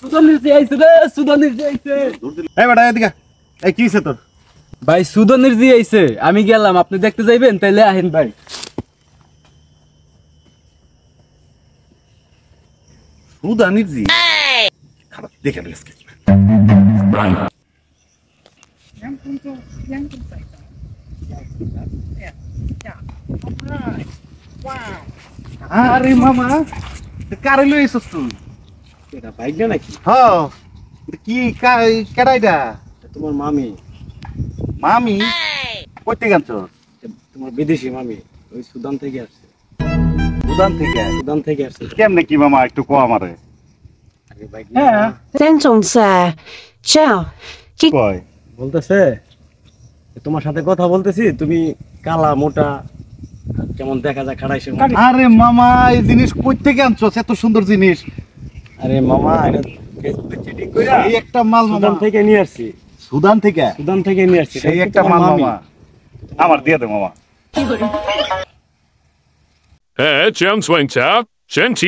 সুদানের যে আইছে রে, সুদানের যে আইছে। এই বেটা এদিকে, এই কি হইছে তোর? ভাই সুদানের যে আইছে, আমি গেলাম, আপনি দেখতে যাইবেন? তাইলে আহেন ভাই। সুদানির জি খারাপ দেখে বেশ কিছু আরে মামা কারে লই আইছস তুই? এটা বাইক না নাকি? হ্যাঁ কি কেডাইডা? তোমার মামি, মামি কইতে গেছ? তোমার বিদেশি মামি, ওই সুদান থেকে আসছে। সুদান থেকে? সুদান থেকে আসছে। কেমনে কি মামা একটু কো আমারে। আরে বাইক হ্যাঁ 三种菜，这样 কি কয়? বলতেছে তোমার সাথে কথা বলতেছি, তুমি কালা মোটা কেমন দেখা যায় খাড়াইছে। আরে মামা এই জিনিস কই থেকে আনছস এত সুন্দর জিনিস? আরে মামা এটা ফেসবুকে চিটিং কইরা এই একটা মাল মামা সুদান থেকে নিয়ে আসছি। সুদান থেকে? সুদান থেকে নিয়ে আসছি। সেই একটা মাল মামা আমার দিয়ে দে মামা। 这样算茶，神奇。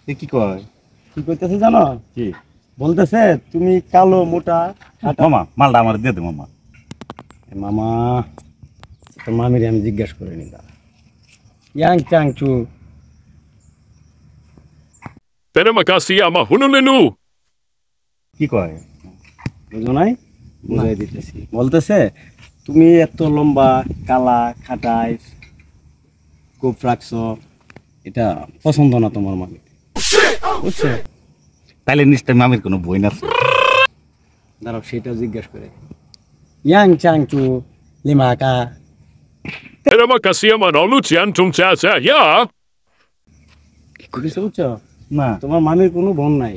এ কি কয়? কি কইতেছে জানো? কি বলতেছে তুমি কালো মোটা খাটা। মামা মালটা আমার দিয়ে দে মামা। মামা তোর মামিরে আমি জিজ্ঞাসা করে নিলাম, ইয়াং চাং চু। Pero makasi ama Honolulu. কি কয়? বুঝো নাই? বুঝাই দিতেছি। বলতেছে তুমি এত লম্বা কালা খাটাই খুব রাখছো, এটা পছন্দ না তোমার মামি, বুঝছো? তাইলে নিশ্চয় মামির কোনো বই না? দাঁড়াও সেটা জিজ্ঞাসা করে। ইয়াং চাং চু লিমাকা। Pero makasi ama Nolucian tumchasa, ya. বুঝছো বুঝছো? না তোমার মামির কোনো বোন নাই।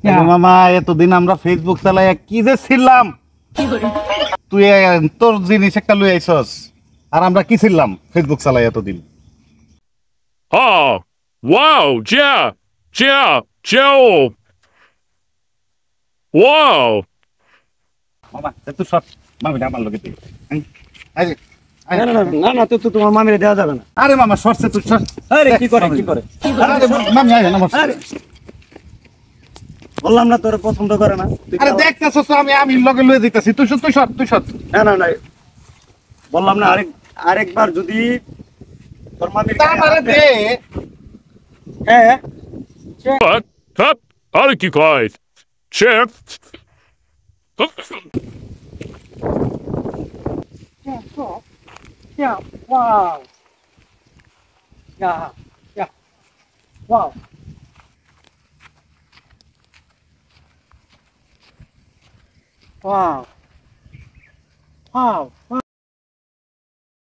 আরে মামা এতদিন আমরা ফেসবুক চালাই কি যে ছিলাম, তুই তোর জিনিস একটা লই আইছস আর আমরা কি ছিলাম ফেসবুক চালাই এতদিন। Oh, wow, Joe. Wow. মামা তুই সব মামিটা আমার লগে তুই না না না না, তো তোমার মামিরে দেওয়া যাবে না। আরে মামা সরছে তুই সর। আরে কি করে কি করে? আরে মামি আয় না আরে বললাম না তোর পছন্দ করে না। আরে দেখতেছস তো আমি লগে লয়ে দিতেছি, তুই সর। না না না, বললাম না আরেকবার যদি তোর মামির আমারে দে। হ্যাঁ What? Hup, Ariki Koi. Chef. Yeah, wow. Yeah. Wow. Wow.